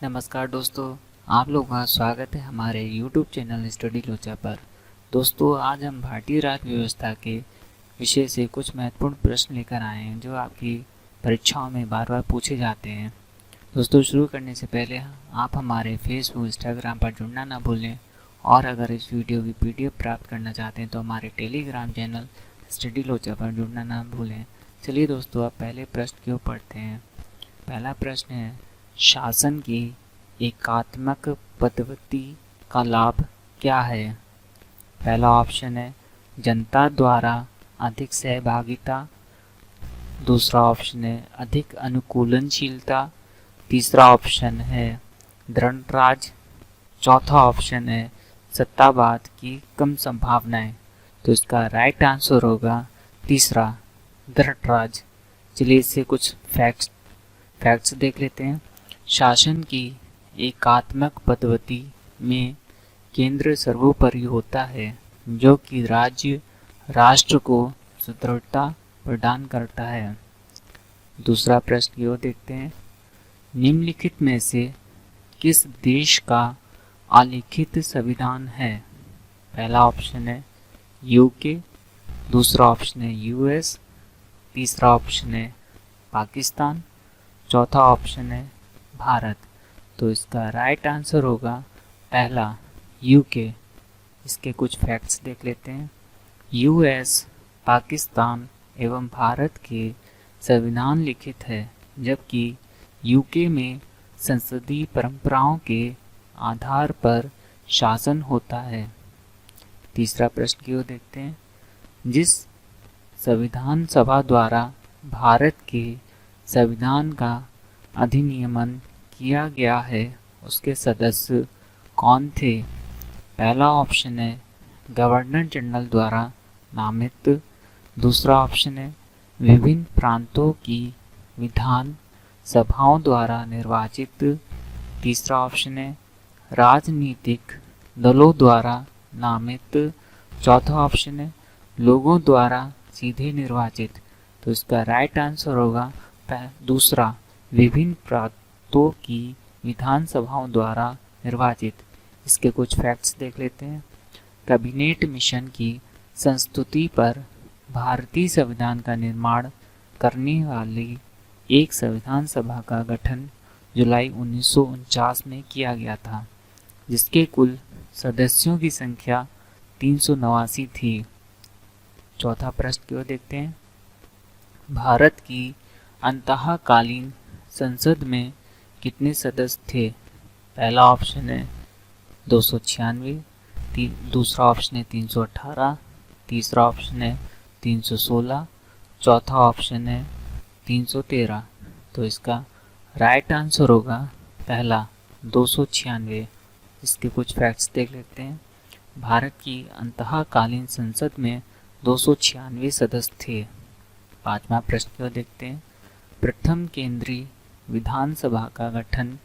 नमस्कार दोस्तों, आप लोगों का स्वागत है हमारे YouTube चैनल स्टडी लोचा पर। दोस्तों, आज हम भारतीय राज्य व्यवस्था के विषय से कुछ महत्वपूर्ण प्रश्न लेकर आए हैं जो आपकी परीक्षाओं में बार बार पूछे जाते हैं। दोस्तों, शुरू करने से पहले आप हमारे फेसबुक, इंस्टाग्राम पर जुड़ना ना भूलें और अगर इस वीडियो की PDF प्राप्त करना चाहते हैं तो हमारे टेलीग्राम चैनल स्टडी लोचा पर जुड़ना ना भूलें। चलिए दोस्तों, अब पहले प्रश्न की ओर पढ़ते हैं। पहला प्रश्न है, शासन की एकात्मक पद्धति का लाभ क्या है? पहला ऑप्शन है जनता द्वारा अधिक सहभागिता, दूसरा ऑप्शन है अधिक अनुकूलनशीलता, तीसरा ऑप्शन है दृढ़ राज, चौथा ऑप्शन है सत्तावाद की कम संभावनाएं। तो इसका राइट आंसर होगा तीसरा, दृढ़ राज। चलिए इससे कुछ फैक्ट्स देख लेते हैं। शासन की एकात्मक पद्धति में केंद्र सर्वोपरि होता है, जो कि राज्य राष्ट्र को सुदृढ़ता प्रदान करता है। दूसरा प्रश्न की ओर देखते हैं। निम्नलिखित में से किस देश का अलिखित संविधान है? पहला ऑप्शन है यूके, दूसरा ऑप्शन है US, तीसरा ऑप्शन है पाकिस्तान, चौथा ऑप्शन है भारत। तो इसका राइट आंसर होगा पहला, यूके। इसके कुछ फैक्ट्स देख लेते हैं। US, पाकिस्तान एवं भारत के संविधान लिखित है, जबकि यूके में संसदीय परंपराओं के आधार पर शासन होता है। तीसरा प्रश्न की ओर देखते हैं। जिस संविधान सभा द्वारा भारत के संविधान का अधिनियमन किया गया है, उसके सदस्य कौन थे? पहला ऑप्शन है गवर्नर जनरल द्वारा नामित, दूसरा ऑप्शन है विभिन्न प्रांतों की विधान सभाओं द्वारा निर्वाचित, तीसरा ऑप्शन है राजनीतिक दलों द्वारा नामित, चौथा ऑप्शन है लोगों द्वारा सीधे निर्वाचित। तो इसका राइट आंसर होगा दूसरा, विभिन्न प्रांतों की विधानसभाओं द्वारा निर्वाचित। इसके कुछ फैक्ट्स देख लेते हैं। कैबिनेट मिशन की संस्तुति पर भारतीय संविधान का निर्माण करने वाली एक संविधान सभा का गठन जुलाई 1949 में किया गया था, जिसके कुल सदस्यों की संख्या 389 थी। चौथा प्रश्न की ओर देखते हैं। भारत की अंतःकालीन संसद में कितने सदस्य थे? पहला ऑप्शन है 296, दूसरा ऑप्शन है 318, तीसरा ऑप्शन है 316, चौथा ऑप्शन है 313। तो इसका राइट आंसर होगा पहला, 296। इसके कुछ फैक्ट्स देख लेते हैं। भारत की अंतःकालीन संसद में 296 सदस्य थे। पांचवा प्रश्न को देखते हैं। प्रथम केंद्रीय विधानसभा का गठन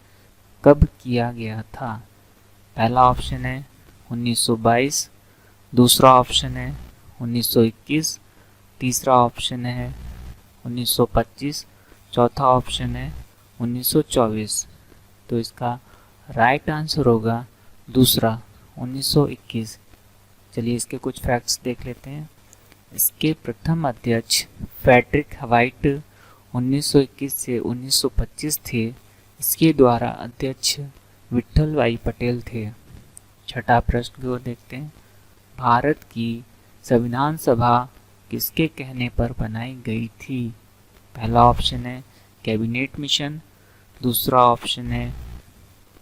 कब किया गया था? पहला ऑप्शन है 1922, दूसरा ऑप्शन है 1921, तीसरा ऑप्शन है 1925, चौथा ऑप्शन है 1924। तो इसका राइट आंसर होगा दूसरा, 1921। चलिए इसके कुछ फैक्ट्स देख लेते हैं। इसके प्रथम अध्यक्ष फ्रेडरिक व्हाइट 1921 से 1925 थे। इसके द्वारा अध्यक्ष विट्ठल भाई पटेल थे। छठा प्रश्न की ओर देखते हैं। भारत की संविधान सभा किसके कहने पर बनाई गई थी? पहला ऑप्शन है कैबिनेट मिशन, दूसरा ऑप्शन है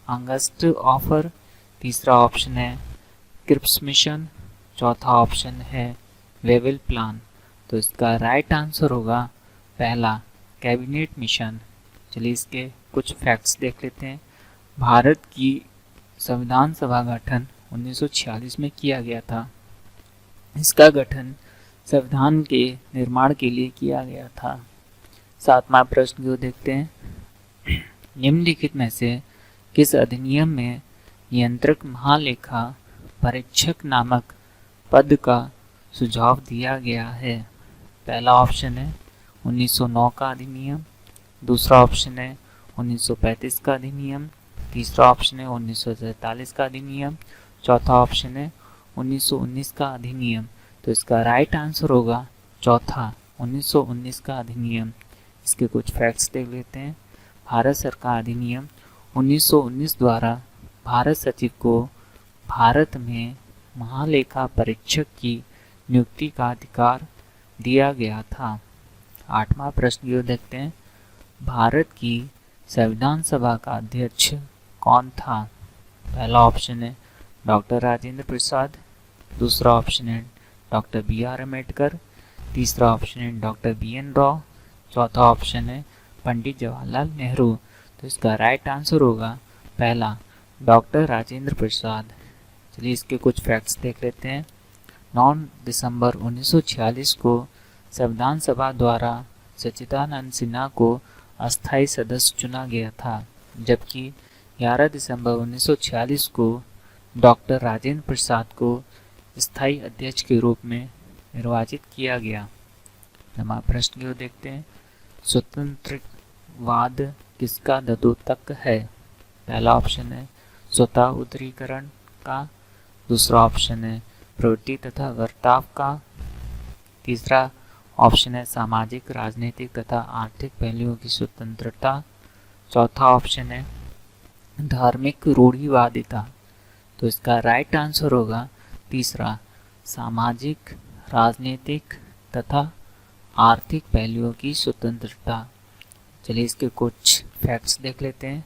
अगस्ट ऑफर, तीसरा ऑप्शन है क्रिप्स मिशन, चौथा ऑप्शन है वेवेल प्लान। तो इसका राइट आंसर होगा पहला, कैबिनेट मिशन। चलिए इसके कुछ फैक्ट्स देख लेते हैं। भारत की संविधान सभा गठन 1946 में किया गया था। इसका गठन संविधान के निर्माण के लिए किया गया था। सातवां प्रश्न को देखते हैं। निम्नलिखित में से किस अधिनियम में नियंत्रक महालेखा परीक्षक नामक पद का सुझाव दिया गया है? पहला ऑप्शन है 1909 का अधिनियम, दूसरा ऑप्शन है 1935 का अधिनियम, तीसरा ऑप्शन है 1947 का अधिनियम, चौथा ऑप्शन है 1919 का अधिनियम। तो इसका राइट आंसर होगा चौथा 1919 का अधिनियम। इसके कुछ फैक्ट्स देख लेते हैं। भारत सरकार अधिनियम 1919 द्वारा भारत सचिव को भारत में महालेखा परीक्षक की नियुक्ति का अधिकार दिया गया था। 8वां प्रश्न ये देखते हैं, भारत की संविधान सभा का अध्यक्ष कौन था? पहला ऑप्शन है डॉक्टर राजेंद्र प्रसाद, दूसरा ऑप्शन है डॉक्टर BR अम्बेडकर, तीसरा ऑप्शन है डॉक्टर BN राव, चौथा ऑप्शन है पंडित जवाहरलाल नेहरू। तो इसका राइट आंसर होगा पहला डॉक्टर राजेंद्र प्रसाद। चलिए इसके कुछ फैक्ट्स देख लेते हैं। 9 दिसंबर 1946 को संविधान सभा द्वारा सच्चिदानंद सिन्हा को अस्थायी सदस्य चुना गया था, जबकि 11 दिसंबर 1946 को डॉक्टर राजेंद्र प्रसाद को स्थायी अध्यक्ष के रूप में निर्वाचित किया गया। हम प्रश्न को देखते हैं, स्वतंत्रवाद किसका द्योतक है? पहला ऑप्शन है स्वतः उदारीकरण का, दूसरा ऑप्शन है प्रवृत्ति तथा वर्ताव का, तीसरा ऑप्शन है सामाजिक, राजनीतिक तथा आर्थिक पहलुओं की स्वतंत्रता, चौथा ऑप्शन है धार्मिक रूढ़िवादिता। तो इसका राइट आंसर होगा तीसरा सामाजिक, राजनीतिक तथा आर्थिक पहलुओं की स्वतंत्रता। चलिए इसके कुछ फैक्ट्स देख लेते हैं।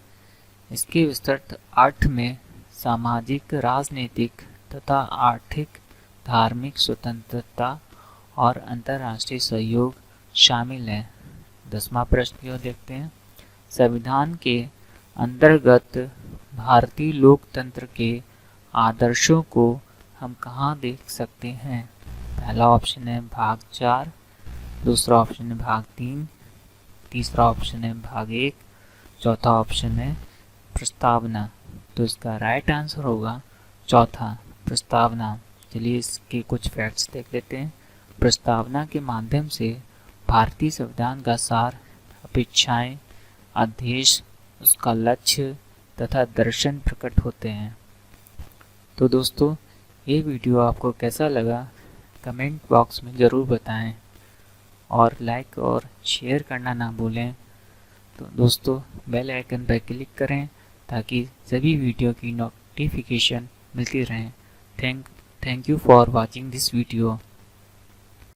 इसके विस्तृत अर्थ में सामाजिक, राजनीतिक तथा आर्थिक, धार्मिक स्वतंत्रता और अंतर्राष्ट्रीय सहयोग शामिल है। 10वां प्रश्न की ओर देखते हैं, संविधान के अंतर्गत भारतीय लोकतंत्र के आदर्शों को हम कहाँ देख सकते हैं? पहला ऑप्शन है भाग 4, दूसरा ऑप्शन है भाग 3, तीसरा ऑप्शन है भाग 1, चौथा ऑप्शन है प्रस्तावना। तो इसका राइट आंसर होगा चौथा प्रस्तावना। चलिए इसके कुछ फैक्ट्स देख लेते हैं। प्रस्तावना के माध्यम से भारतीय संविधान का सार, अपेक्षाएं, आदेश, उसका लक्ष्य तथा दर्शन प्रकट होते हैं। तो दोस्तों ये वीडियो आपको कैसा लगा कमेंट बॉक्स में ज़रूर बताएं और लाइक और शेयर करना ना भूलें। तो दोस्तों बेल आइकन पर क्लिक करें ताकि सभी वीडियो की नोटिफिकेशन मिलती रहें। Thank you for watching this video.